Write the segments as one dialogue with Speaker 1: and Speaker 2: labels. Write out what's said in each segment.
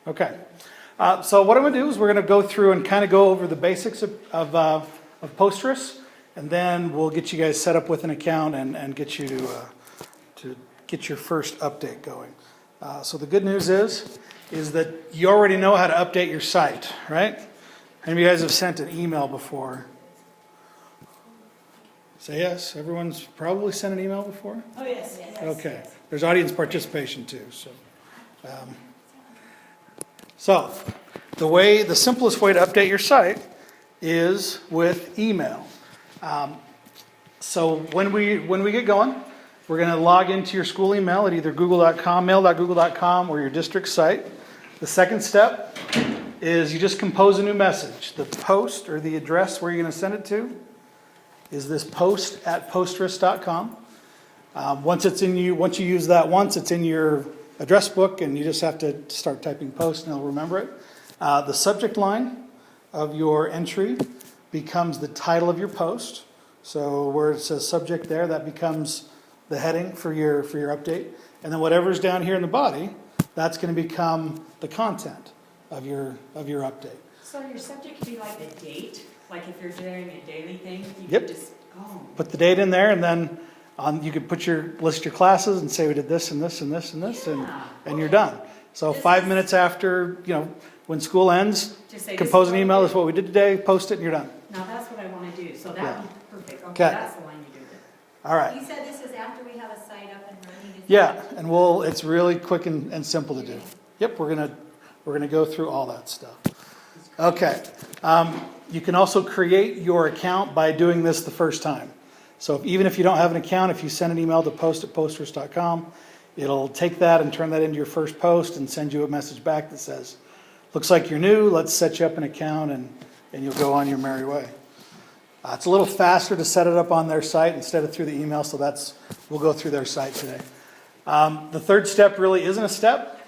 Speaker 1: Okay. So what I'm going to do is we're going to go through and kind of go over the basics of Posterous, and then we'll get you guys set up with an account and get you to get your first update going. So the good news is that you already know how to update your site, right? How many of you guys have sent an email before? Say yes. Everyone's probably sent an email before?
Speaker 2: Oh, yes.
Speaker 1: Okay. There's audience participation too. So the simplest way to update your site is with email. So when we get going, we're going to log into your school email at either google.com, mail.google.com, or your district site. The second step is you just compose a new message. The post or the address where you're going to send it to is this post@posterous.com. Once you use that once, it's in your address book, and you just have to start typing post, and it'll remember it. The subject line of your entry becomes the title of your post. So where it says subject there, that becomes the heading for your update. And then whatever's down here in the body, that's going to become the content of your update.
Speaker 2: So your subject could be like a date, like if you're doing a daily thing, you
Speaker 1: Yep.
Speaker 2: can just,
Speaker 1: Put the date in there, and then you could list your classes and say we did this and this and this and this, and you're done. So 5 minutes after, when school ends,
Speaker 2: just say,
Speaker 1: compose an email, this is what we did today, post it, and you're done.
Speaker 2: Now that's what I want to do. So that
Speaker 1: Yeah.
Speaker 2: would be perfect. Okay,
Speaker 1: Okay.
Speaker 2: that's the line you do it.
Speaker 1: All right.
Speaker 3: You said this is after we have a site up and running?
Speaker 1: Yeah, and it's really quick and simple to do. Yep, we're gonna go through all that stuff. Okay. You can also create your account by doing this the first time. So even if you don't have an account, if you send an email to post@posterous.com, it'll take that and turn that into your first post and send you a message back that says, looks like you're new, let's set you up an account, and you'll go on your merry way. It's a little faster to set it up on their site instead of through the email, so we'll go through their site today. The third step really isn't a step.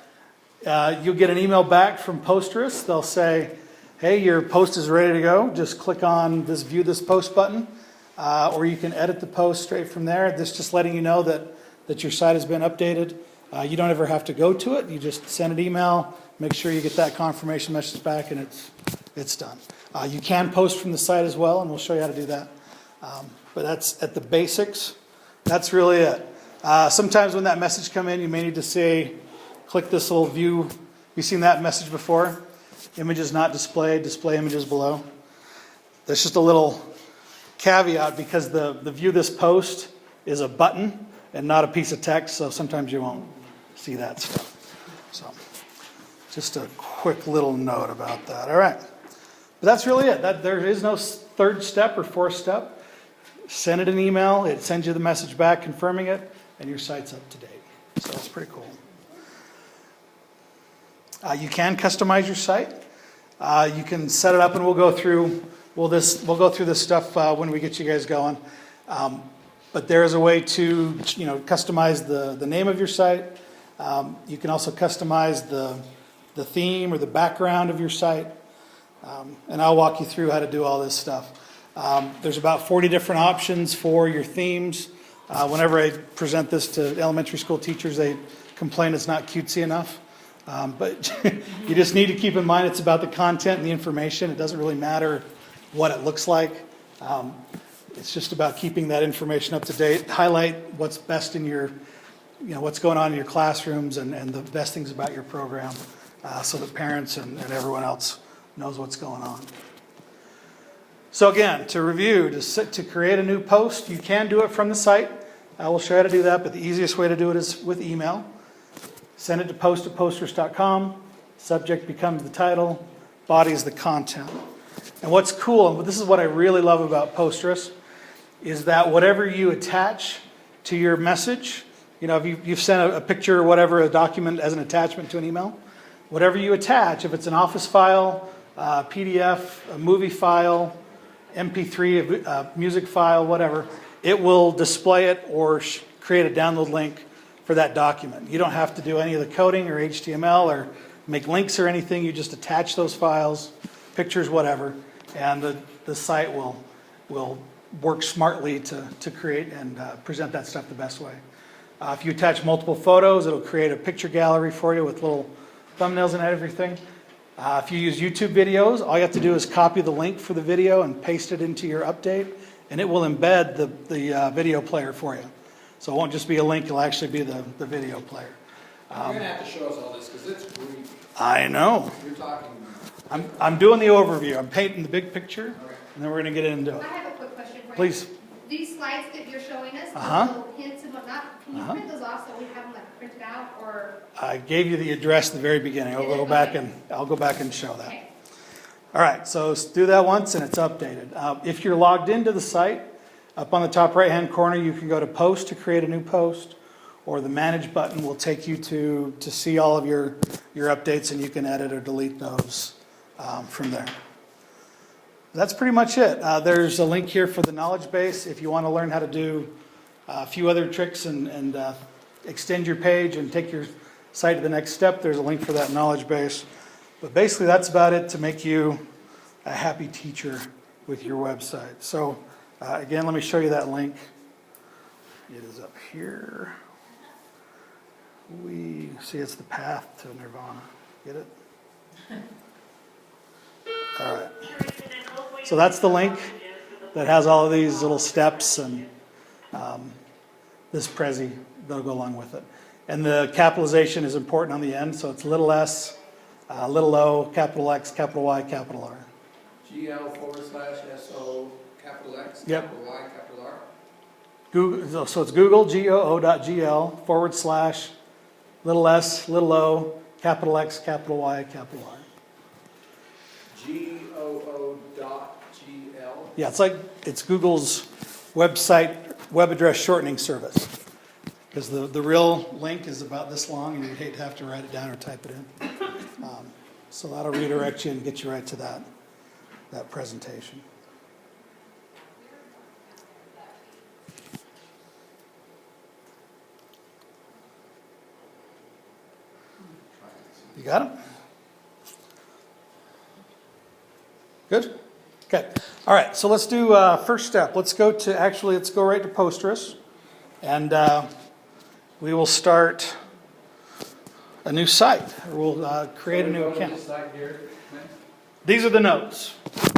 Speaker 1: You'll get an email back from Posterous. They'll say, hey, your post is ready to go. Just click on this View This Post button, or you can edit the post straight from there. This just letting you know that your site has been updated. You don't ever have to go to it. You just send an email, make sure you get that confirmation message back, and it's done. You can post from the site as well, and we'll show you how to do that. But that's at the basics. That's really it. Sometimes when that message come in, you may need to say, click this little view. You've seen that message before? Images not displayed, display images below. There's just a little caveat because the view this post is a button and not a piece of text, so sometimes you won't see that stuff. So just a quick little note about that. All right. But that's really it. There is no third step or fourth step. Send it an email. It sends you the message back confirming it, and your site's up to date. So that's pretty cool. You can customize your site. You can set it up, and we'll go through this stuff when we get you guys going. But there is a way to customize the name of your site. You can also customize the theme or the background of your site. And I'll walk you through how to do all this stuff. There's about 40 different options for your themes. Whenever I present this to elementary school teachers, they complain it's not cutesy enough. But you just need to keep in mind it's about the content and the information. It doesn't really matter what it looks like. It's just about keeping that information up to date. Highlight what's best in your, what's going on in your classrooms and the best things about your program, so that parents and everyone else knows what's going on. So again, to review, to create a new post, you can do it from the site. I will show you how to do that, but the easiest way to do it is with email. Send it to post@posterous.com. Subject becomes the title. Body is the content. And what's cool, and this is what I really love about Posterous, is that whatever you attach to your message, if you've sent a picture or whatever, a document as an attachment to an email, whatever you attach, if it's an office file, PDF, a movie file, MP3, a music file, whatever, it will display it or create a download link for that document. You don't have to do any of the coding or HTML or make links or anything. You just attach those files, pictures, whatever, and the site will work smartly to create and present that stuff the best way. If you attach multiple photos, it'll create a picture gallery for you with little thumbnails and everything. If you use YouTube videos, all you have to do is copy the link for the video and paste it into your update, and it will embed the video player for you. So it won't just be a link, it'll actually be the video player.
Speaker 4: You're gonna have to show us all this, because it's brief.
Speaker 1: I know.
Speaker 4: You're talking.
Speaker 1: I'm doing the overview. I'm painting the big picture,
Speaker 4: Okay.
Speaker 1: and then we're going to get into
Speaker 5: I
Speaker 1: it.
Speaker 5: have a quick question for you.
Speaker 1: Please.
Speaker 5: These slides that you're showing us,
Speaker 1: Uh-huh.
Speaker 5: the little hints and whatnot, can you print those off so we have them like printed out, or?
Speaker 1: I gave you the address at the very beginning. I'll go back and show that.
Speaker 5: Okay.
Speaker 1: All right, so let's do that once and it's updated. If you're logged into the site, up on the top right-hand corner, you can go to Post to create a new post, or the Manage button will take you to see all of your updates, and you can edit or delete those from there. That's pretty much it. There's a link here for the knowledge base if you want to learn how to do a few other tricks and extend your page and take your site to the next step. There's a link for that knowledge base. But basically that's about it to make you a happy teacher with your website. So again, let me show you that link. It is up here. We see it's the path to Nirvana. Get it? All right. So that's the link that has all of these little steps and this Prezi that'll go along with it. And the capitalization is important on the end, so it's little s, little o, capital X, capital Y, capital R.
Speaker 4: GL/SO, capital X,
Speaker 1: Yep.
Speaker 4: capital Y, capital R.
Speaker 1: Google, so it's Google, GOO.GL / little s, little o, capital X, capital Y, capital R.
Speaker 4: GOO.GL.
Speaker 1: Yeah, it's Google's website web address shortening service. Because the real link is about this long, and you'd hate to have to write it down or type it in. So that'll redirect you and get you right to that presentation. You got it? Good? Okay. All right, so let's do first step. Let's go right to Posterous. And we will start a new site. We'll create a new account.
Speaker 4: This site here,
Speaker 1: These are the notes.
Speaker 4: okay.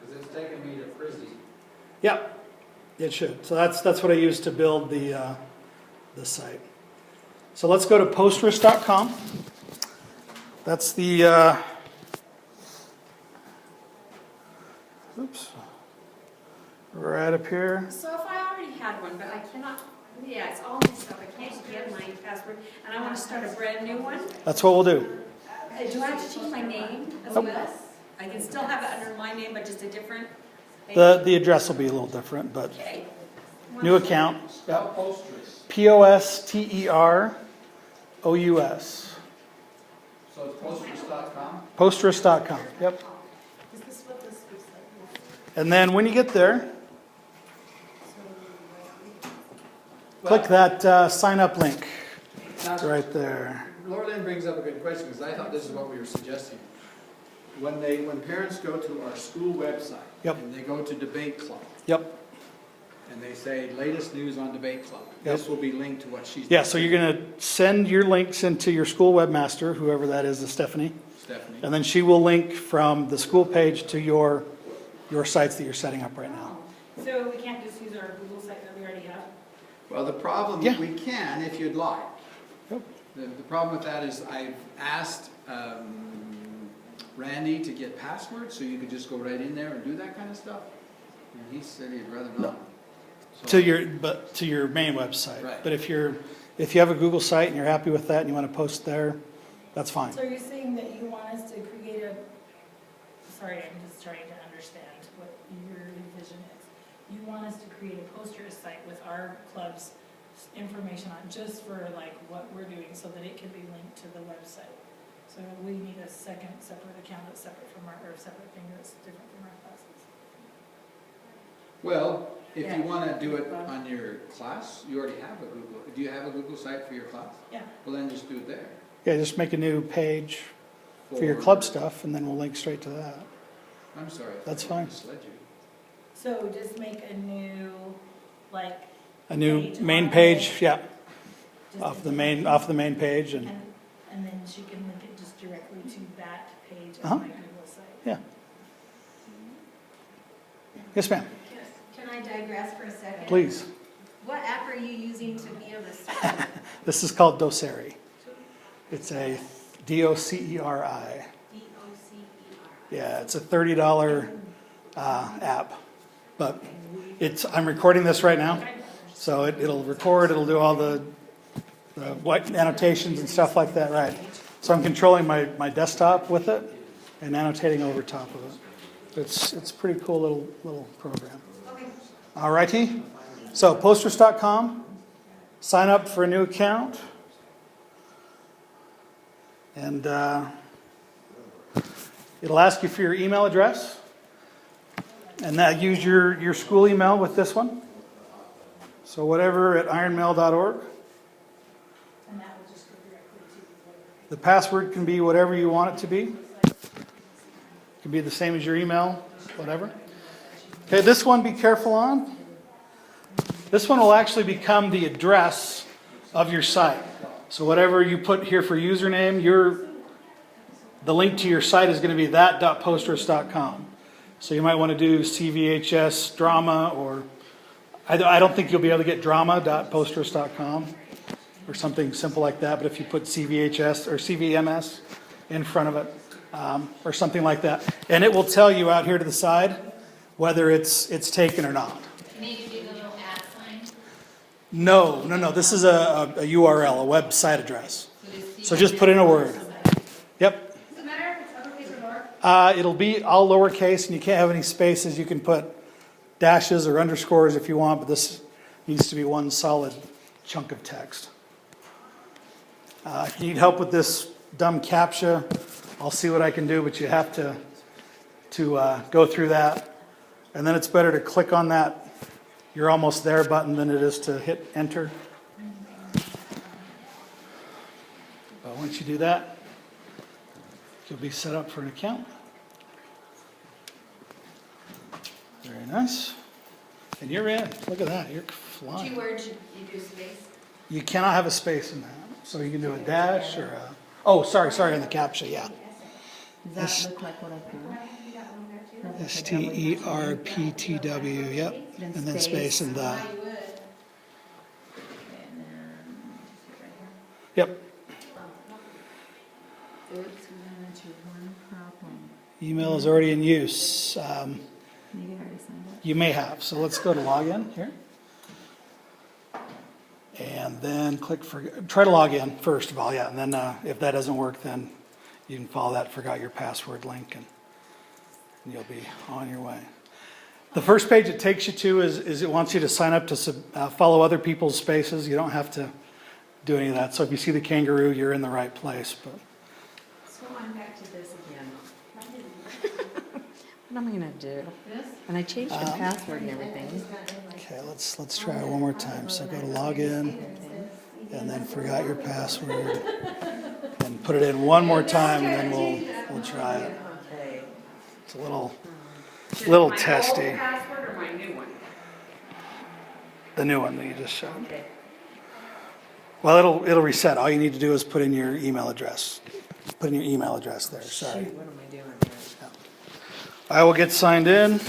Speaker 4: Because it's taking me to Prezi.
Speaker 1: Yep, it should. So that's what I use to build the site. So let's go to posterous.com. That's the oops, right up here.
Speaker 2: So if I already had one, but I cannot, yeah, it's all mixed up, I can't get my password, and I want to start a brand new one,
Speaker 1: That's what we'll do.
Speaker 2: do I have to change my name as
Speaker 1: Nope.
Speaker 2: well? I can still have it under my name, but just a different name?
Speaker 1: The address will be a little different, but
Speaker 2: Okay.
Speaker 1: new account.
Speaker 4: Spell Posterous.
Speaker 1: Posterous.
Speaker 4: So it's Posterous.com.
Speaker 1: Posterous.com. Yep.
Speaker 2: Is this what this looks like?
Speaker 1: And then when you get there, click that sign up link
Speaker 4: Now,
Speaker 1: right there.
Speaker 4: Laura Lynn brings up a good question, because I thought this is what we were suggesting. When parents go to our school website.
Speaker 1: Yep.
Speaker 4: And they go to Debate Club,
Speaker 1: Yep.
Speaker 4: and they say latest news on Debate Club.
Speaker 1: Yep.
Speaker 4: This will be linked to what she's.
Speaker 1: Yeah, so you're going to send your links into your school webmaster, whoever that is, Stephanie,
Speaker 4: Stephanie.
Speaker 1: and then she will link from the school page to your sites that you're setting up right now.
Speaker 2: So we can't just use our Google site that we already have?
Speaker 4: Well, the problem,
Speaker 1: Yeah.
Speaker 4: we can if you'd like.
Speaker 1: Yep.
Speaker 4: The problem with that is I've asked Randy to get passwords, so you could just go right in there and do that kind of stuff. And he said he'd rather not. So-
Speaker 1: To your main website.
Speaker 4: Right.
Speaker 1: But if you have a Google site and you're happy with that and you want to post there, that's fine.
Speaker 6: So you're saying that you want us to create sorry, I'm just trying to understand what your vision is. You want us to create a Posterous site with our club's information on, just for like what we're doing, so that it can be linked to the website. So we need a separate account that's separate from or separate thing that's different from our classes.
Speaker 4: Well, if
Speaker 6: Yeah.
Speaker 4: you want to do it on your class, you already have a Google. Do you have a Google site for your class?
Speaker 6: Yeah.
Speaker 4: Well, then just do it there.
Speaker 1: Yeah, just make a new page for your club stuff and then we'll link straight to that.
Speaker 4: I'm sorry.
Speaker 1: That's
Speaker 4: I
Speaker 1: fine.
Speaker 4: misled you.
Speaker 6: So just make a new,
Speaker 1: A new
Speaker 6: Page
Speaker 1: main
Speaker 6: on
Speaker 1: page,
Speaker 6: it.
Speaker 1: yeah,
Speaker 6: just
Speaker 1: off the main page and
Speaker 6: and then she can link it just directly to that page
Speaker 1: Uh-huh.
Speaker 6: of my Google site.
Speaker 1: Yeah. Yes, ma'am,
Speaker 3: Can I digress for a second?
Speaker 1: please.
Speaker 3: What app are you using to be able to search?
Speaker 1: This is called Doceri. It's a DOCERI.
Speaker 3: DOCER.
Speaker 1: Yeah, it's a $30 app, but I'm recording this right now, so it'll record, it'll do all the white annotations and stuff like that, right? So I'm controlling my desktop with it and annotating over top of it. It's a pretty cool little program.
Speaker 3: Okay.
Speaker 1: All righty, so Posterous.com, sign up for a new account, and it'll ask you for your email address, and use your school email with this one. So whatever at ironmail.org.
Speaker 6: And that will just go directly to
Speaker 1: The password can be whatever you want it to be. It can be the same as your email, whatever. Okay, this one be careful on. This one will actually become the address of your site. So whatever you put here for username, the link to your site is going to be that.posterous.com. So you might want to do CVHS drama, or I don't think you'll be able to get drama.posterous.com or something simple like that. But if you put CVHS or CVMS in front of it, or something like that, and it will tell you out here to the side whether it's taken or not.
Speaker 3: Maybe do the little @ sign.
Speaker 1: No. This is a URL, a website address. So just put in a word. Yep.
Speaker 5: Does it matter if it's uppercase or lower?
Speaker 1: It'll be all lowercase, and you can't have any spaces. You can put dashes or underscores if you want, but this needs to be one solid chunk of text. If you need help with this dumb CAPTCHA, I'll see what I can do, but you have to go through that. And then it's better to click on that "you're almost there" button than it is to hit enter. But once you do that, you'll be set up for an account. Very nice. And you're in. Look at that. You're
Speaker 3: 2
Speaker 1: flying.
Speaker 3: words, you do space.
Speaker 1: You cannot have a space in that. So you can do a dash or a... Oh, sorry, on the CAPTCHA, yeah.
Speaker 7: Does that look like what I put?
Speaker 1: STERPTW, yep. And then space and the...
Speaker 3: I would.
Speaker 7: And then, right
Speaker 1: Yep.
Speaker 7: here. Oops, we ran into one problem.
Speaker 1: Email is already in use.
Speaker 7: Maybe I already signed up.
Speaker 1: You may have. So let's go to login here. And then try to log in first of all, yeah. And then if that doesn't work, then you can follow that forgot your password link, and you'll be on your way. The first page it takes you to is it wants you to sign up to follow other people's spaces. You don't have to do any of that. So if you see the kangaroo, you're in the right place. But
Speaker 7: So I'm back to this again. What am I gonna do? And I changed the password and everything.
Speaker 1: okay, let's try it one more time. So go to login, and then forgot your password, and put it in one more time, and then we'll try it.
Speaker 7: Okay.
Speaker 1: It's a little
Speaker 2: My
Speaker 1: testy.
Speaker 2: old password or my new one?
Speaker 1: The new one that you just showed.
Speaker 7: Okay.
Speaker 1: Well, it'll reset. All you need to do is put in your email address. Put in your email address there. Sorry.
Speaker 7: Shoot, what am I doing here?
Speaker 1: I will get signed in.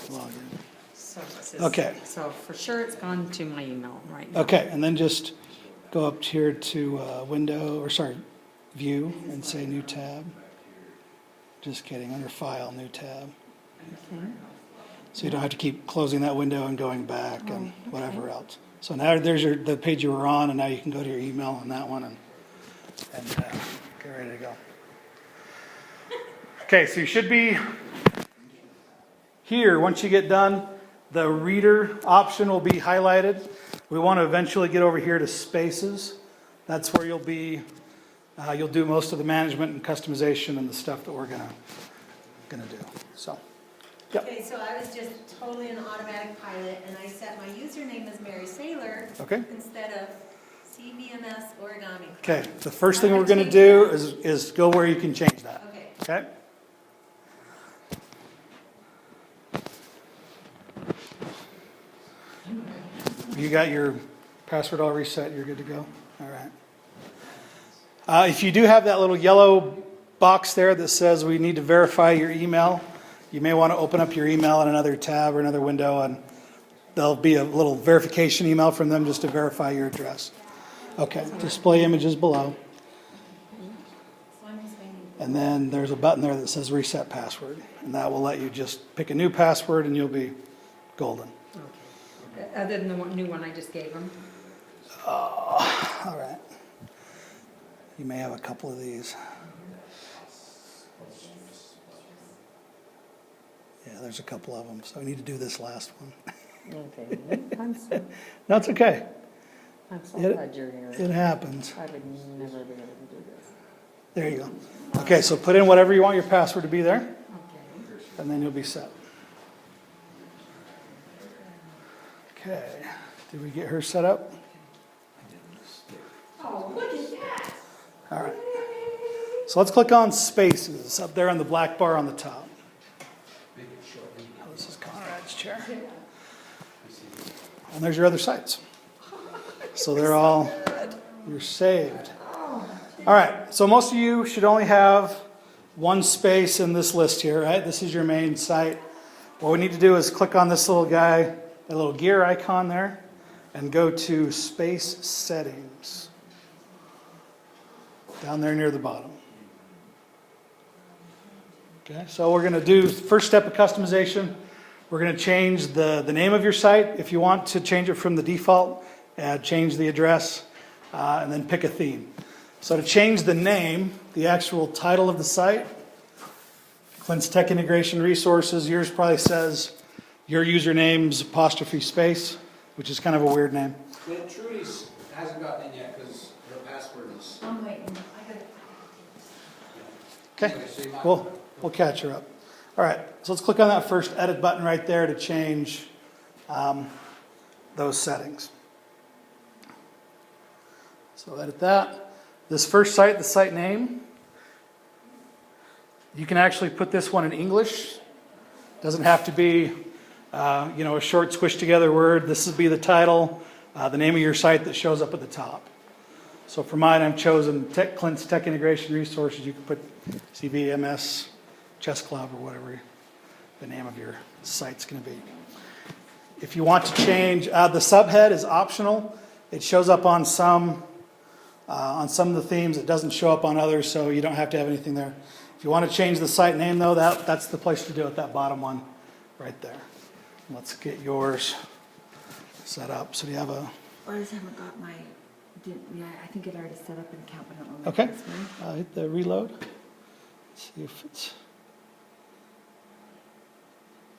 Speaker 1: Log in.
Speaker 7: So this is-
Speaker 1: Okay.
Speaker 7: So for sure it's gone to my email right now.
Speaker 1: Okay, and then just go up here to view, and say new tab. Just kidding, under file, new tab.
Speaker 7: Okay.
Speaker 1: So you don't have to keep closing that window and going back and whatever else. So now there's the page you were on, and now you can go to your email on that one and get ready to go. Okay, so you should be here. Once you get done, the reader option will be highlighted. We want to eventually get over here to spaces. That's where you'll do most of the management and customization and the stuff that we're gonna do. So, yep.
Speaker 3: Okay, so I was just totally an automatic pilot, and I set my username as Mary Sailor
Speaker 1: Okay.
Speaker 3: instead of CVMS origami.
Speaker 1: Okay, the first thing we're gonna do is go where you can change that,
Speaker 3: Okay.
Speaker 1: okay? You got your password all reset, you're good to go? All right. If you do have that little yellow box there that says we need to verify your email, you may want to open up your email in another tab or another window, and there'll be a little verification email from them just to verify your address. Okay, display images below. And then there's a button there that says reset password, and that will let you just pick a new password and you'll be golden.
Speaker 7: Other than the new one I just gave them.
Speaker 1: All right. You may have a couple of these. Yeah, there's a couple of them, so we need to do this last one.
Speaker 7: Okay.
Speaker 1: No, it's okay.
Speaker 7: I'm so
Speaker 1: It-
Speaker 7: glad you're here.
Speaker 1: It happens.
Speaker 7: I would never be able to do this.
Speaker 1: There you go. Okay, so put in whatever you want your password to be there,
Speaker 7: Okay.
Speaker 1: and then you'll be set. Okay, did we get her set up?
Speaker 2: Oh, look at that.
Speaker 1: All right. So let's click on Spaces up there on the black bar on the top. Oh, this is Conrad's chair. And there's your other sites. So they're all, you're saved. All right, so most of you should only have one space in this list here, right? This is your main site. What we need to do is click on this little guy, that little gear icon there, and go to Space Settings. Down there near the bottom. Okay, so we're going to do first step of customization. We're going to change the name of your site. If you want to change it from the default, change the address, and then pick a theme. So to change the name, the actual title of the site, Clint's Tech Integration Resources, yours probably says your username's apostrophe space, which is kind of a weird name.
Speaker 4: Trudy's hasn't gotten in yet because her password is.
Speaker 3: I'm waiting, I got it.
Speaker 1: Okay, we'll catch her up. All right, so let's click on that first edit button right there to change those settings. So edit that. This first site, the site name, you can actually put this one in English. Doesn't have to be a short squished together word. This would be the title, the name of your site that shows up at the top. So for mine, I've chosen Clint's Tech Integration Resources. You can put CVMS, Chess Club, or whatever the name of your site's going to be. If you want to change, the subhead is optional. It shows up on some of the themes. It doesn't show up on others, so you don't have to have anything there. If you want to change the site name, though, that's the place to do it, that bottom one right there. Let's get yours set up. So do you have a...
Speaker 7: I just haven't got my, I think it already set up an account, but I don't know my
Speaker 1: Okay.
Speaker 7: password.
Speaker 1: Hit the reload. Let's see if it's...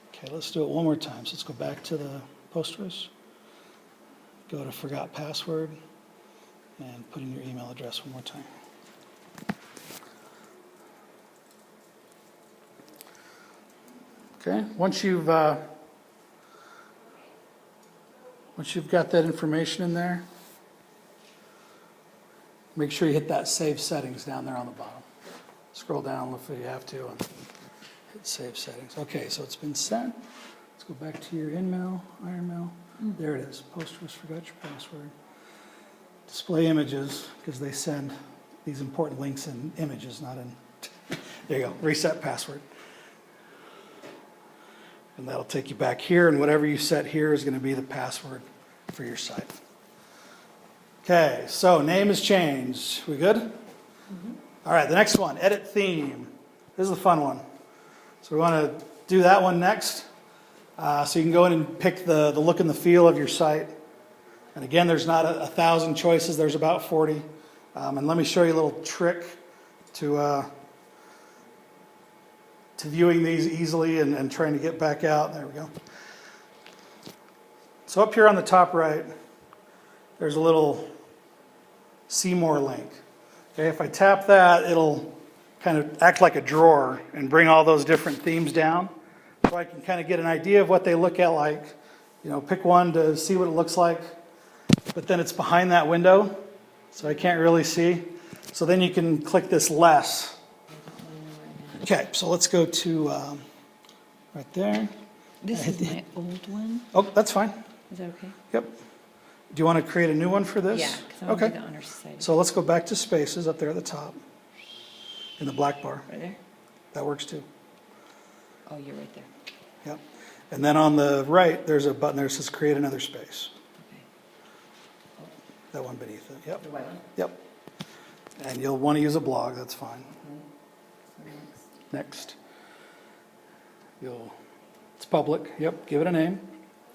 Speaker 1: Okay, let's do it one more time. So let's go back to the Posterous. Go to Forgot Password. And put in your email address one more time. Okay, once you've got that information in there, make sure you hit that Save Settings down there on the bottom. Scroll down if you have to and hit Save Settings. Okay, so it's been sent. Let's go back to your InMail, IronMail. There it is. Posterous forgot your password. Display images, because they send these important links in images, not in... There you go, reset password. And that'll take you back here, and whatever you set here is going to be the password for your site. Okay, so name is changed. We good? Mm-hmm. All right, the next one, edit theme. This is the fun one. So we want to do that one next. So you can go in and pick the look and the feel of your site. And again, there's not 1,000 choices. There's about 40. And let me show you a little trick to viewing these easily and trying to get back out. There we go. So up here on the top right, there's a little See More link. Okay, if I tap that, it'll kind of act like a drawer and bring all those different themes down. So I can kind of get an idea of what they look at like. Pick one to see what it looks like. But then it's behind that window. So I can't really see. So then you can click this less. Okay, so let's go to right there.
Speaker 7: This is my old one.
Speaker 1: Oh, that's fine.
Speaker 7: Is that okay?
Speaker 1: Yep. Do you want to create a new one for this?
Speaker 7: Yeah, because I want to
Speaker 1: Okay.
Speaker 7: do the Honor Society.
Speaker 1: So let's go back to spaces up there at the top in the black bar.
Speaker 7: Right there?
Speaker 1: That works too.
Speaker 7: Oh, you're right there.
Speaker 1: Yep. And then on the right, there's a button there that says create another space.
Speaker 7: Okay.
Speaker 1: That one beneath it. Yep.
Speaker 7: The white one?
Speaker 1: Yep. And you'll want to use a blog. That's fine.
Speaker 7: Okay. So
Speaker 1: Next. It's public. Yep. Give it a name.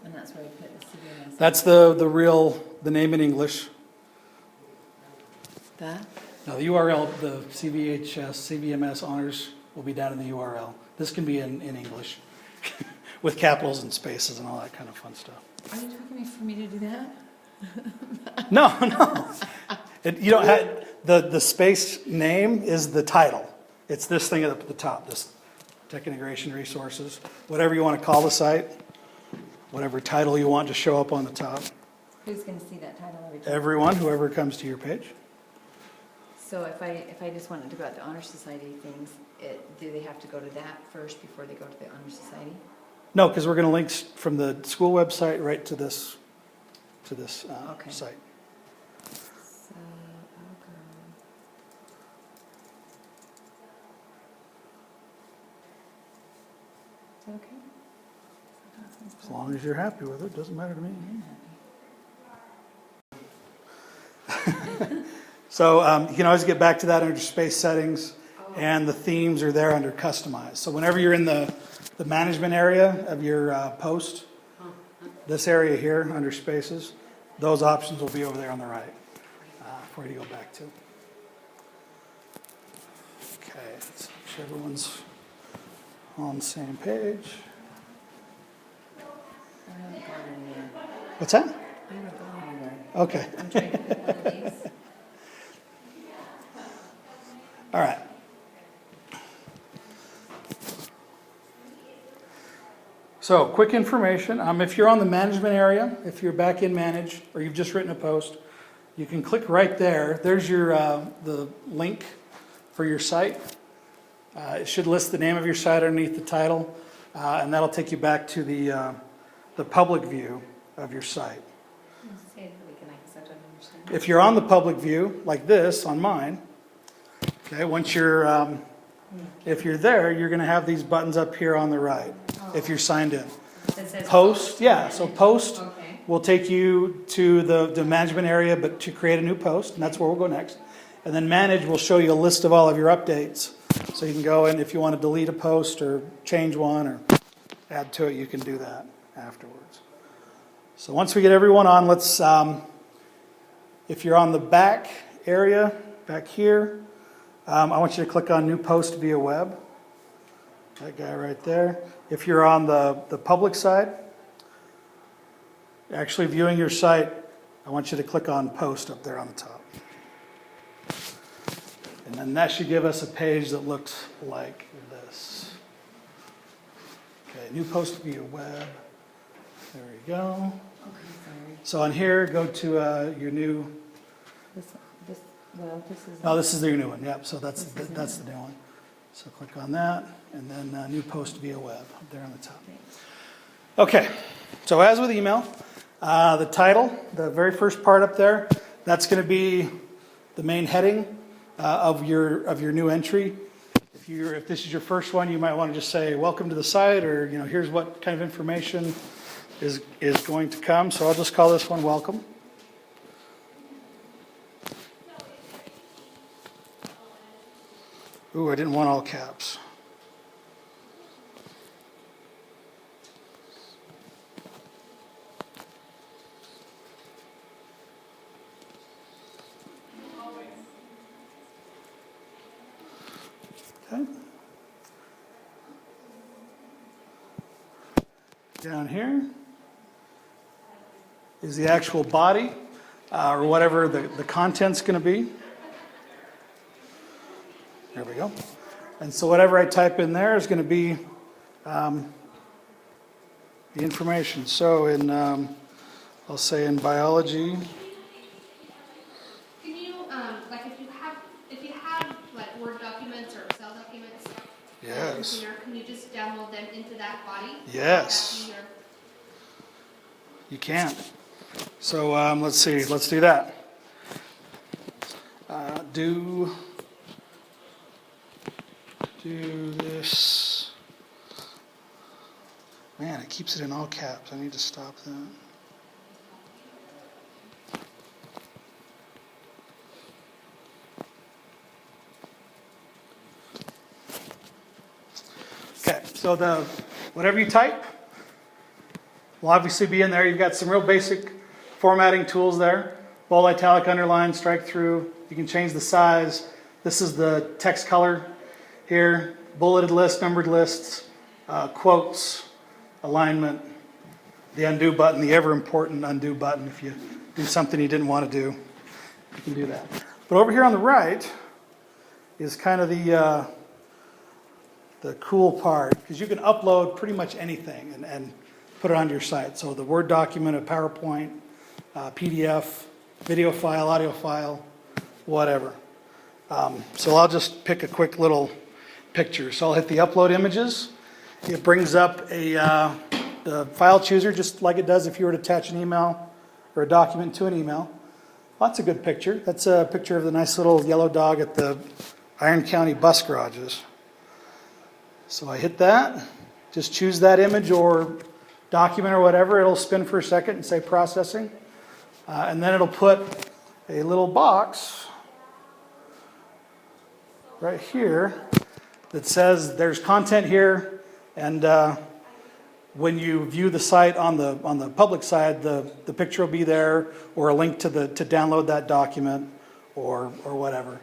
Speaker 7: and that's where we put the CVMS.
Speaker 1: That's the name in English.
Speaker 7: That?
Speaker 1: Now the URL, the CVHS, CVMS honors will be down in the URL. This can be in English with capitals and spaces and all that kind of fun stuff.
Speaker 7: Are you talking for me to do that?
Speaker 1: No, no. You don't have, the space name is the title. It's this thing up at the top, this Tech Integration Resources, whatever you want to call the site, whatever title you want to show up on the top.
Speaker 7: Who's going to see that title every time?
Speaker 1: Everyone, whoever comes to your page.
Speaker 7: So if I just wanted to go out to Honor Society things, do they have to go to that first before they go to the Honor Society?
Speaker 1: No, because we're going to link from the school website right to this
Speaker 7: Okay.
Speaker 1: site.
Speaker 7: So I'll go. Is that okay?
Speaker 1: As long as you're happy with it, doesn't matter to me.
Speaker 7: I am happy.
Speaker 1: So you can always get back to that under space settings, and the themes are there under customize. So whenever you're in the management area of your post, this area here under spaces, those options will be over there on the right for you to go back to. Okay, let's make sure everyone's on the same page.
Speaker 7: I haven't gone anywhere.
Speaker 1: What's that?
Speaker 7: I haven't gone anywhere.
Speaker 1: Okay.
Speaker 7: I'm trying to pick one of these.
Speaker 1: All right. So, quick information. If you're on the management area, if you're back in Manage, or you've just written a post, you can click right there. There's your the link for your site. It should list the name of your site underneath the title, and that'll take you back to the public view of your site.
Speaker 2: Say it again, I don't understand.
Speaker 1: If you're on the public view, like this on mine, okay, once you're, if you're there, you're going to have these buttons up here on the right, if you're signed in.
Speaker 2: It says
Speaker 1: Post, yeah, so post
Speaker 2: Okay.
Speaker 1: will take you to the management area, but to create a new post, and that's where we'll go next. And then manage will show you a list of all of your updates. So you can go in, if you want to delete a post or change one or add to it, you can do that afterwards. So once we get everyone on, let's, if you're on the back area, back here, I want you to click on New Post via Web. That guy right there. If you're on the public side, actually viewing your site, I want you to click on Post up there on the top. And then that should give us a page that looks like this. Okay, New Post via Web. There we go.
Speaker 7: Okay, sorry.
Speaker 1: So on here, go to your new,
Speaker 7: This is.
Speaker 1: oh, this is your new one, yep, so that's the new one. So click on that, and then New Post via Web, up there on the top. Okay, so as with email, the title, the very first part up there, that's going to be the main heading of your new entry. If this is your first one, you might want to just say, welcome to the site, or here's what kind of information is going to come. So I'll just call this one welcome. Ooh, I didn't want all caps. Okay. Down here is the actual body, or whatever the content's going to be. There we go. And so whatever I type in there is going to be the information. So in, I'll say in biology.
Speaker 5: Can you If you have like Word documents or Excel documents,
Speaker 1: Yes.
Speaker 5: can you just download them into that body?
Speaker 1: Yes.
Speaker 5: Would that
Speaker 1: You can. So let's see. Let's do that. Do this. Man, it keeps it in all caps. I need to stop that. Okay, so whatever you type will obviously be in there. You've got some real basic formatting tools there. Bold, italic, underline, strike through. You can change the size. This is the text color here. Bulleted list, numbered lists, quotes, alignment, the undo button, the ever important undo button. If you do something you didn't want to do, you can do that. But over here on the right is kind of the cool part, because you can upload pretty much anything and put it onto your site. So the Word document, a PowerPoint, PDF, video file, audio file, whatever. So I'll just pick a quick little picture. So I'll hit the upload images. It brings up the file chooser, just like it does if you were to attach an email or a document to an email. Well, that's a good picture. That's a picture of the nice little yellow dog at the Iron County bus garages. So I hit that, just choose that image or document or whatever. It'll spin for a second and say processing. And then it'll put a little box right here that says there's content here, and when you view the site on the public side, the picture will be there, or a link to download that document, or whatever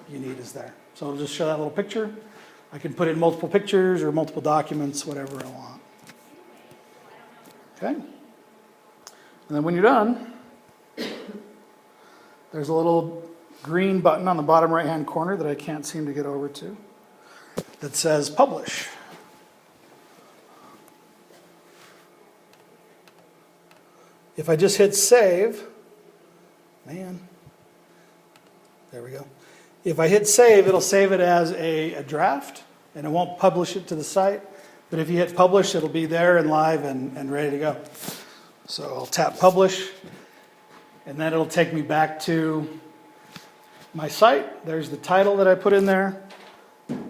Speaker 1: you need is there. So it'll just show that little picture. I can put in multiple pictures or multiple documents, whatever I want. Okay? And then when you're done, there's a little green button on the bottom right-hand corner that I can't seem to get over to that says Publish. If I just hit Save, there we go. If I hit Save, it'll save it as a draft, and it won't publish it to the site. But if you hit Publish, it'll be there and live and ready to go. So I'll tap Publish, and then it'll take me back to my site. There's the title that I put in there.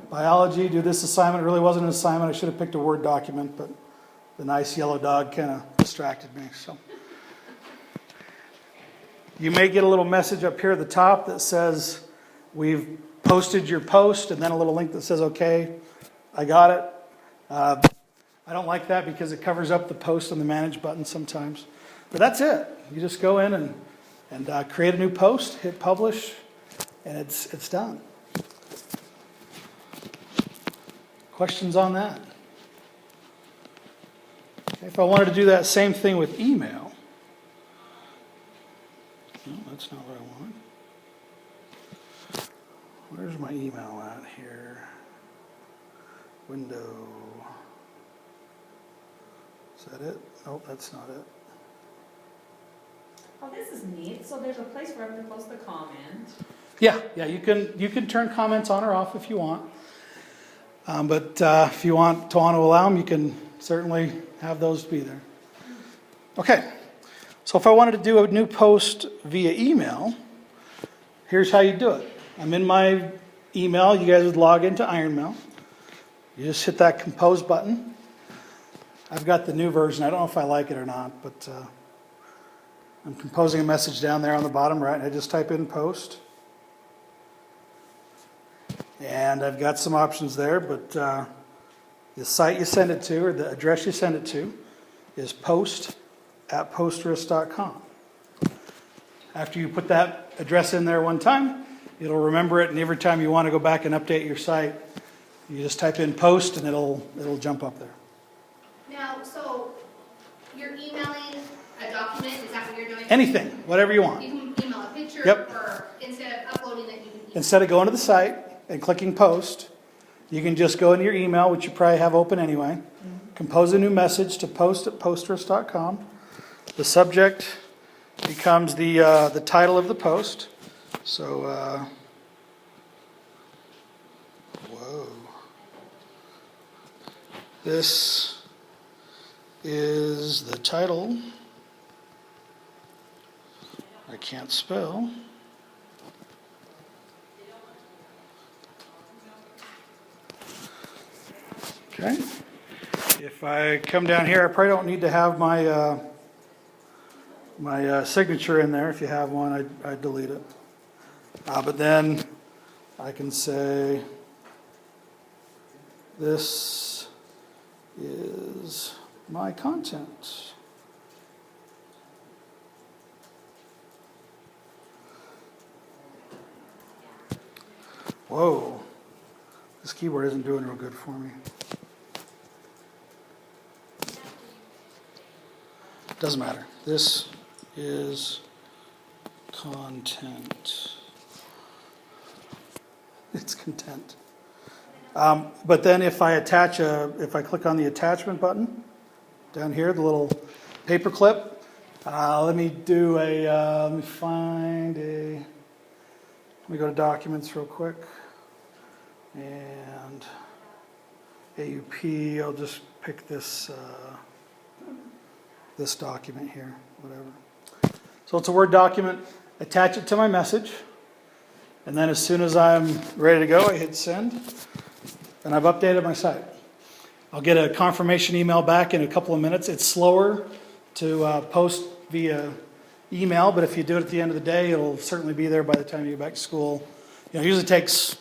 Speaker 1: Biology, do this assignment. It really wasn't an assignment. I should have picked a Word document, but the nice yellow dog kind of distracted me. So you may get a little message up here at the top that says, we've posted your post, and then a little link that says, okay, I got it. I don't like that because it covers up the post on the manage button sometimes. But that's it. You just go in and create a new post, hit publish, and it's done. Questions on that? Okay, if I wanted to do that same thing with email, no, that's not what I want. Where's my email at here? Window. Is that it? Nope, that's not it.
Speaker 6: Oh, this is neat. So there's a place for everyone to post the comment.
Speaker 1: Yeah, you can turn comments on or off if you want. But if you want to allow them, you can certainly have those be there. Okay, so if I wanted to do a new post via email, here's how you do it. I'm in my email. You guys would log into IronMail. You just hit that compose button. I've got the new version. I don't know if I like it or not, but I'm composing a message down there on the bottom right. I just type in post. And I've got some options there, but the site you send it to, or the address you send it to, is post@posterous.com. After you put that address in there one time, it'll remember it, and every time you want to go back and update your site, you just type in post, and it'll jump up there.
Speaker 5: Now, so you're emailing a document, is that what you're doing?
Speaker 1: Anything, whatever you want.
Speaker 5: You can email a picture,
Speaker 1: Yep.
Speaker 5: or instead of uploading it, you can email.
Speaker 1: Instead of going to the site and clicking post, you can just go into your email, which you probably have open anyway, compose a new message to post@posterous.com. The subject becomes the title of the post. So Whoa. This is the title. I can't spell. Okay. If I come down here, I probably don't need to have my signature in there. If you have one, I'd delete it. But then I can say, this is my content. Whoa, this keyboard isn't doing real good for me. Doesn't matter. This is content. It's content. But then if I click on the attachment button down here, the little paper clip, let me go to documents real quick. And AUP, I'll just pick this document here, whatever. So it's a Word document, attach it to my message, and then as soon as I'm ready to go, I hit send, and I've updated my site. I'll get a confirmation email back in a couple of minutes. It's slower to post via email, but if you do it at the end of the day, it'll certainly be there by the time you get back to school. It usually takes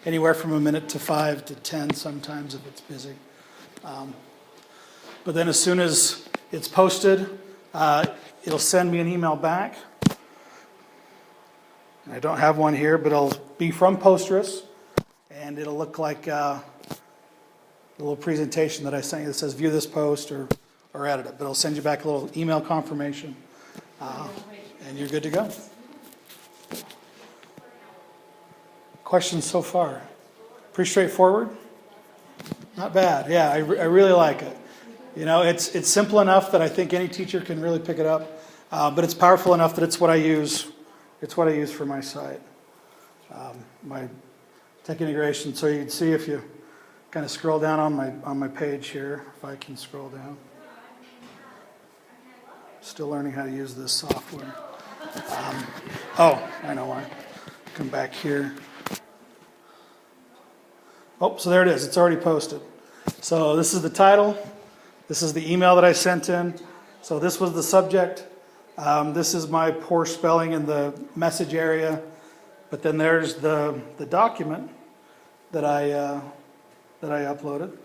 Speaker 1: anywhere from a minute to 5 to 10 sometimes if it's busy. But then as soon as it's posted, it'll send me an email back. And I don't have one here, but it'll be from Posterous, and it'll look like a little presentation that I sent you that says view this post or edit it. But it'll send you back a little email confirmation, and you're good to go. Questions so far? Pretty straightforward? Not bad. Yeah, I really like it. It's simple enough that I think any teacher can really pick it up, but it's powerful enough that it's what I use. It's what I use for my site, my tech integration. So you can see if you kind of scroll down on my page here, if I can scroll down. Still learning how to use this software. I know why. Come back here. Oh, so there it is. It's already posted. So this is the title. This is the email that I sent in. So this was the subject. This is my poor spelling in the message area. But then there's the document that I uploaded.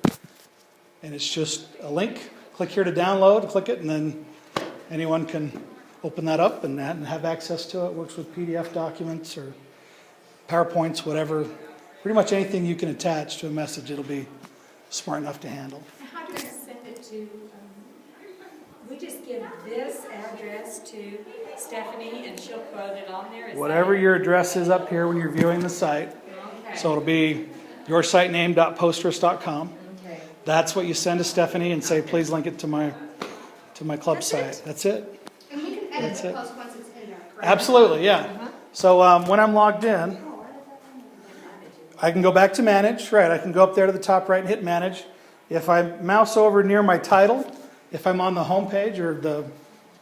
Speaker 1: And it's just a link. Click here to download. Click it, and then anyone can open that up and have access to it. Works with PDF documents or PowerPoints, whatever. Pretty much anything you can attach to a message, it'll be smart enough to handle.
Speaker 2: How do I send it to, we just give this address to Stephanie and she'll put it on there?
Speaker 1: Whatever your address is up here when you're viewing the site.
Speaker 2: Okay.
Speaker 1: So it'll be yoursitename.posterous.com.
Speaker 2: Okay.
Speaker 1: That's what you send to Stephanie and say, please link it to my club site. That's it.
Speaker 5: And we can edit
Speaker 1: That's
Speaker 5: the
Speaker 1: it.
Speaker 5: post once it's in there, correct?
Speaker 1: Absolutely, yeah. So when I'm logged in, I can go back to manage. Right, I can go up there to the top right and hit manage. If I mouse over near my title, if I'm on the home page or the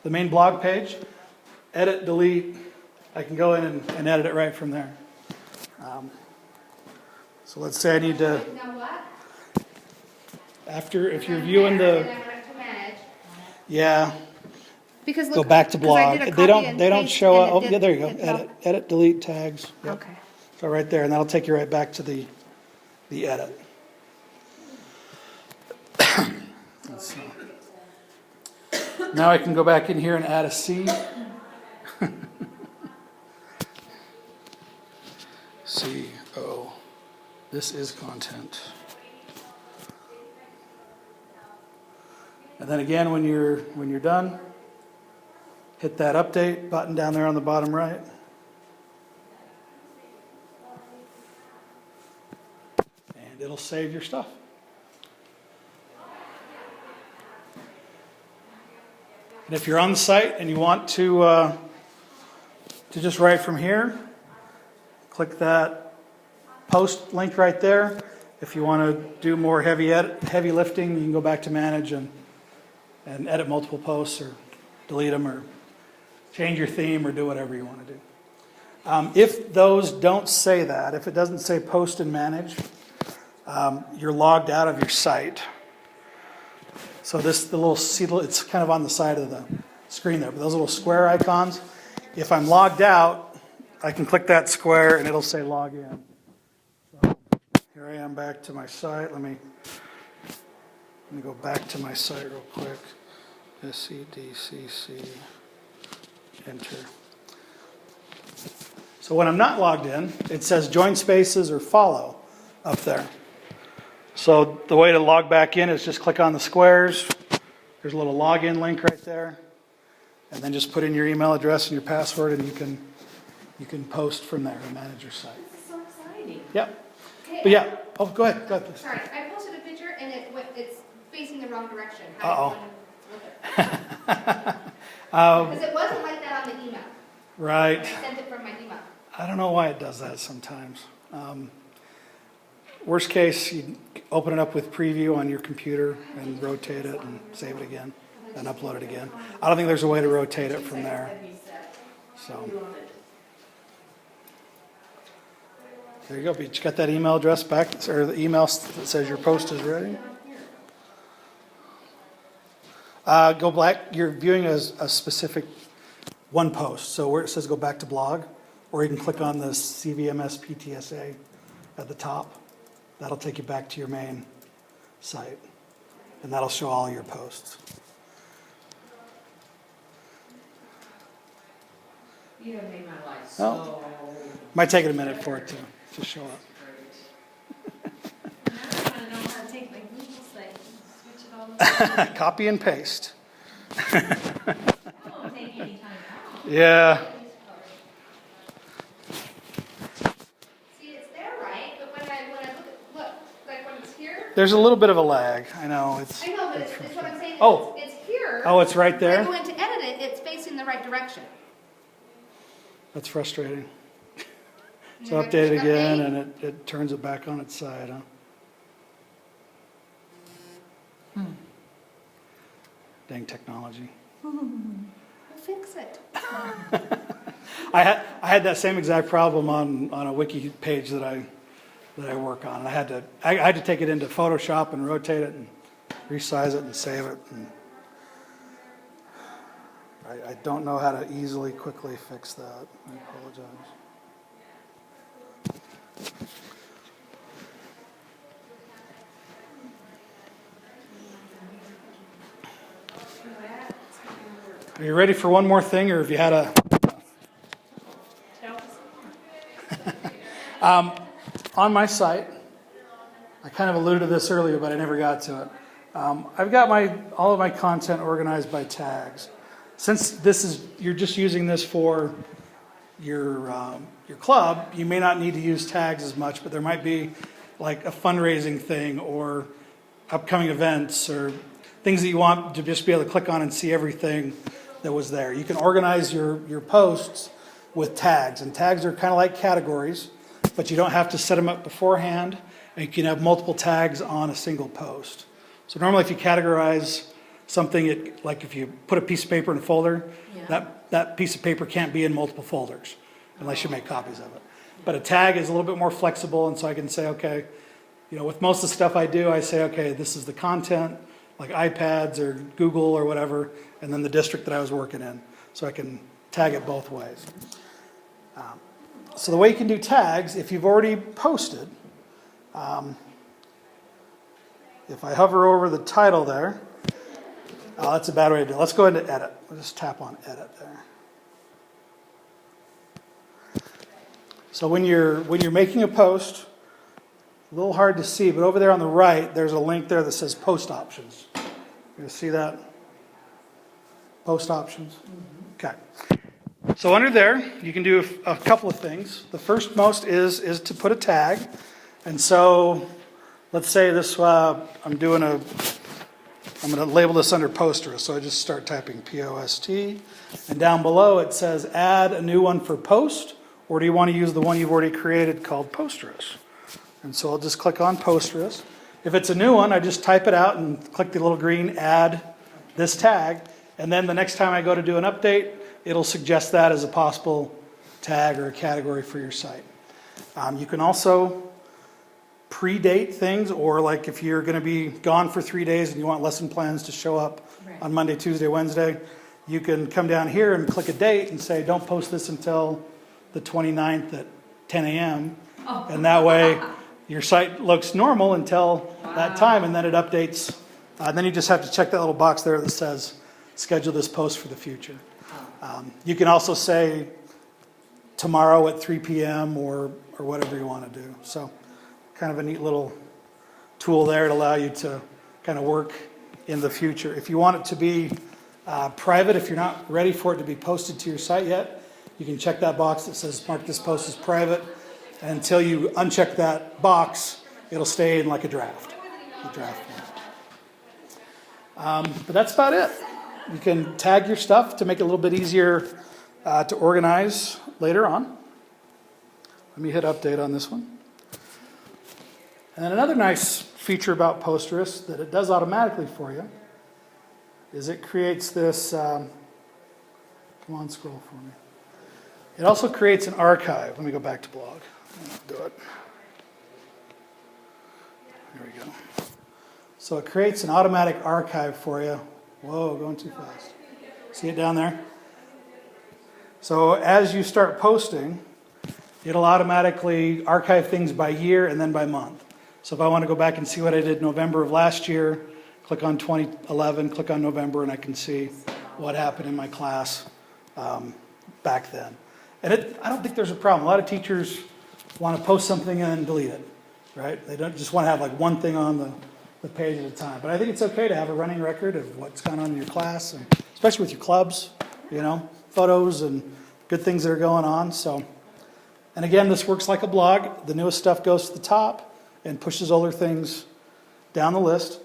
Speaker 1: main blog page, edit, delete, I can go in and edit it right from there. So let's say I need to,
Speaker 5: Now what?
Speaker 1: if you're
Speaker 5: I'm
Speaker 1: viewing
Speaker 5: there,
Speaker 1: the,
Speaker 5: and I went to manage.
Speaker 1: yeah,
Speaker 5: Because
Speaker 1: go back to blog. They don't show up. Oh, yeah, there you go. Edit, delete, tags. Yep.
Speaker 5: Okay.
Speaker 1: So right there, and that'll take you right back to the edit. Let's see. Now I can go back in here and add a C. C-O. This is content. And then again, when you're done, hit that update button down there on the bottom right. And it'll save your stuff. And if you're on the site and you want to just write from here, click that post link right there. If you want to do more heavy lifting, you can go back to manage and edit multiple posts or delete them or change your theme or do whatever you want to do. If those don't say that, if it doesn't say post and manage, you're logged out of your site. So it's kind of on the side of the screen there, but those little square icons, if I'm logged out, I can click that square and it'll say log in. So here I am back to my site. Let me go back to my site real quick. SEDCC, enter. So when I'm not logged in, it says join spaces or follow up there. So the way to log back in is just click on the squares. There's a little login link right there. And then just put in your email address and your password and you can post from there and manage your site.
Speaker 5: This is so exciting.
Speaker 1: Yep.
Speaker 5: Okay,
Speaker 1: But yeah, oh, go ahead, please.
Speaker 5: sorry, I posted a picture and it's facing the wrong direction.
Speaker 1: Uh-oh.
Speaker 5: Because it wasn't like that on the email.
Speaker 1: Right.
Speaker 5: I sent it from my email.
Speaker 1: I don't know why it does that sometimes. Worst case, you open it up with preview on your computer and rotate it and save it again and upload it again. I don't think there's a way to rotate it from there. So there you go. But you got that email address back, or the email that says your post is ready. Go back. You're viewing a specific one post. So where it says go back to blog, or you can click on the CVMS PTSA at the top. That'll take you back to your main site, and that'll show all your posts.
Speaker 3: You have made my life
Speaker 1: so... Might take it a minute for it to show up.
Speaker 3: Now I want to know how to take my Google site and switch it all over.
Speaker 1: Copy and paste.
Speaker 3: That won't take any time at all.
Speaker 1: Yeah.
Speaker 5: See, it's there, right? But when I look, like when it's here.
Speaker 1: There's a little bit of a lag. I know.
Speaker 5: I know, but it's what I'm saying.
Speaker 1: Oh.
Speaker 5: It's here.
Speaker 1: Oh, it's right
Speaker 5: When I
Speaker 1: there?
Speaker 5: go in to edit it, it's facing the right direction.
Speaker 1: That's frustrating.
Speaker 5: And
Speaker 1: So
Speaker 5: then I
Speaker 1: update it
Speaker 5: push
Speaker 1: again,
Speaker 5: update.
Speaker 1: and it turns it back on its side, huh? Dang technology.
Speaker 5: We'll fix it.
Speaker 1: I had that same exact problem on a wiki page that I work on. I had to take it into Photoshop and rotate it and resize it and save it. And I don't know how to easily, quickly fix that. I apologize. Are you ready for one more thing, or have you had a... On my site, I kind of alluded to this earlier, but I never got to it. I've got all of my content organized by tags. Since you're just using this for your club, you may not need to use tags as much, but there might be like a fundraising thing or upcoming events or things that you want to just be able to click on and see everything that was there. You can organize your posts with tags, and tags are kind of like categories, but you don't have to set them up beforehand, and you can have multiple tags on a single post. So normally if you categorize something, like if you put a piece of paper in a folder, that piece of paper can't be in multiple folders unless you make copies of it. But a tag is a little bit more flexible, and so I can say, okay, with most of the stuff I do, I say, okay, this is the content, like iPads or Google or whatever, and then the district that I was working in. So I can tag it both ways. So the way you can do tags, if you've already posted, if I hover over the title there, that's a bad way to do it. Let's go ahead and edit. We'll just tap on edit there. So when you're making a post, a little hard to see, but over there on the right, there's a link there that says post options. You see that? Post options? Okay. So under there, you can do a couple of things. The first most is to put a tag. And so let's say this, I'm going to label this under Posterous. So I just start typing P-O-S-T. And down below it says add a new one for post, or do you want to use the one you've already created called Posterous? And so I'll just click on Posterous. If it's a new one, I just type it out and click the little green add this tag. And then the next time I go to do an update, it'll suggest that as a possible tag or a category for your site. You can also predate things, or like if you're going to be gone for 3 days and you want lesson plans to show up on Monday, Tuesday, Wednesday, you can come down here and click a date and say, don't post this until the 29th at 10 a.m. And that way your site looks normal until that time, and then it updates. Then you just have to check that little box there that says, schedule this post for the future. You can also say tomorrow at 3 p.m. or whatever you want to do. So kind of a neat little tool there to allow you to kind of work in the future. If you want it to be private, if you're not ready for it to be posted to your site yet, you can check that box that says mark this post as private. And until you uncheck that box, it'll stay in like a draft. But that's about it. You can tag your stuff to make it a little bit easier to organize later on. Let me hit update on this one. And then another nice feature about Posterous that it does automatically for you is it creates this, come on, scroll for me. It also creates an archive. Let me go back to blog. I'll do it. There we go. So it creates an automatic archive for you. Whoa, going too fast. See it down there? So as you start posting, it'll automatically archive things by year and then by month. So if I want to go back and see what I did November of last year, click on 2011, click on November, and I can see what happened in my class back then. And I don't think there's a problem. A lot of teachers want to post something and then delete it, right? They don't just want to have like one thing on the page at a time. But I think it's okay to have a running record of what's gone on in your class, and especially with your clubs, photos and good things that are going on. So, and again, this works like a blog. The newest stuff goes to the top and pushes older things down the list.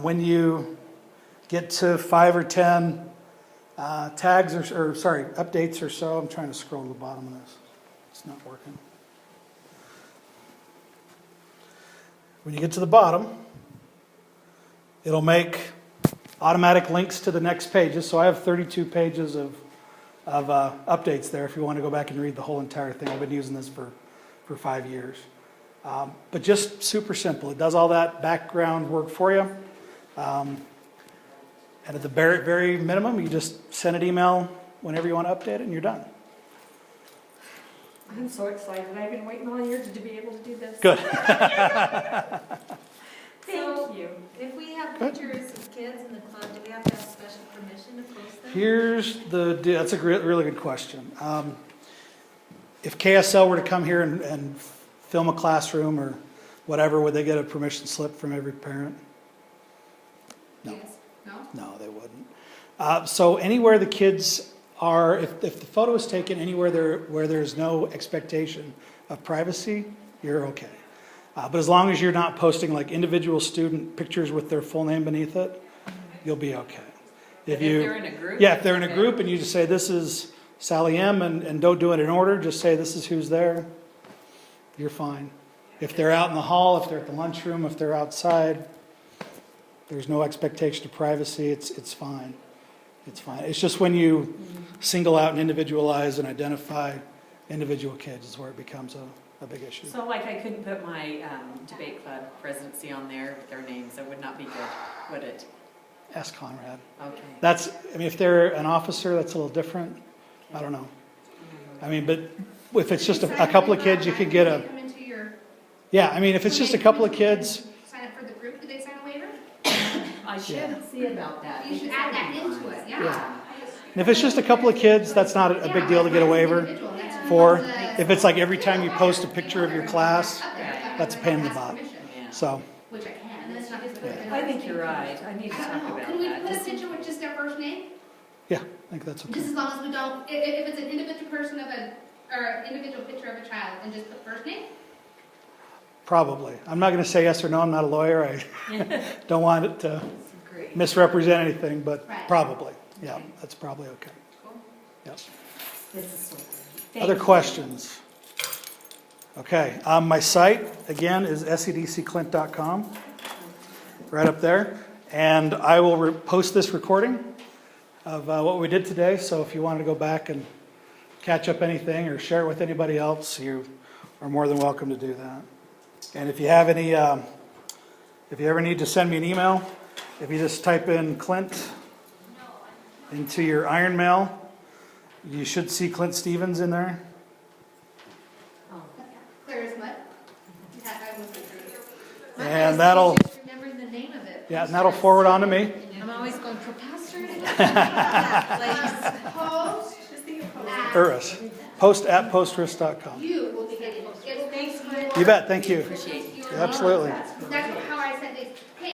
Speaker 1: When you get to 5 or 10 tags updates or so, I'm trying to scroll to the bottom of this. It's not working. When you get to the bottom, it'll make automatic links to the next pages. So I have 32 pages of updates there if you want to go back and read the whole entire thing. I've been using this for 5 years. But just super simple. It does all that background work for you. And at the very, very minimum, you just send an email whenever you want to update it, and you're done.
Speaker 2: I'm so excited. I've been waiting all year to be able to do this.
Speaker 1: Good.
Speaker 3: Thank you.
Speaker 2: If we have
Speaker 1: Good.
Speaker 2: pictures of kids in the club, do we have to have special permission to post them?
Speaker 1: That's a really good question. If KSL were to come here and film a classroom or whatever, would they get a permission slip from every parent? No.
Speaker 5: Yes. No?
Speaker 1: No, they wouldn't. So anywhere the kids are, if the photo is taken anywhere where there's no expectation of privacy, you're okay. But as long as you're not posting like individual student pictures with their full name beneath it, you'll be okay.
Speaker 7: If they're in a group?
Speaker 1: Yeah, if they're in a group and you just say this is Sally M and don't do it in order, just say this is who's there, you're fine. If they're out in the hall, if they're at the lunchroom, if they're outside, there's no expectation of privacy, it's fine. It's fine. It's just when you single out and individualize and identify individual kids is where it becomes a big issue.
Speaker 7: So like I couldn't put my debate club presidency on there with their names, that would not be good, would it?
Speaker 1: Ask Conrad.
Speaker 7: Okay.
Speaker 1: If they're an officer, that's a little different. I don't know. But if it's just a couple of kids, you could get a...
Speaker 5: Come into your,
Speaker 1: if it's just a couple of kids...
Speaker 5: sign up for the group, do they sign a waiver?
Speaker 7: I should see about that.
Speaker 5: You should add that into it, yeah.
Speaker 1: And if it's just a couple of kids, that's not a big deal to get a waiver for. If it's like every time you post a picture of your class, that's a pain in the butt. So,
Speaker 5: Which I can, that's not.
Speaker 7: I think you're right. I need to talk about
Speaker 5: Can we
Speaker 7: that.
Speaker 5: put a picture with just their first name?
Speaker 1: yeah, I think that's okay.
Speaker 5: Just as long as we don't, if it's an individual person or an individual picture of a child, and just put first name?
Speaker 1: Probably. I'm not going to say yes or no. I'm not a lawyer. I don't want it to
Speaker 7: Great.
Speaker 1: misrepresent anything, but
Speaker 5: Right.
Speaker 1: probably. Yeah, that's probably okay.
Speaker 7: Cool.
Speaker 1: Yep.
Speaker 7: This is so good. Thank
Speaker 1: Other
Speaker 7: you.
Speaker 1: questions? Okay, my site, again, is sedcclint.com, right up there. And I will post this recording of what we did today, so if you want to go back and catch up anything or share it with anybody else, you are more than welcome to do that. And if you have any, if you ever need to send me an email, if you just type in Clint into your Iron Mail, you should see Clint Stevens in there.
Speaker 5: Clear as mud? I wasn't sure.
Speaker 1: And that'll,
Speaker 7: Just remember the name of it.
Speaker 1: yeah, and that'll forward on to me.
Speaker 7: I'm always going preposterous.
Speaker 5: Post at,
Speaker 1: Urus. Post@posterous.com.
Speaker 5: you will be getting,
Speaker 2: Thanks, Mike.
Speaker 1: You bet, thank you.
Speaker 7: Appreciate it.
Speaker 5: your
Speaker 1: Absolutely.
Speaker 5: next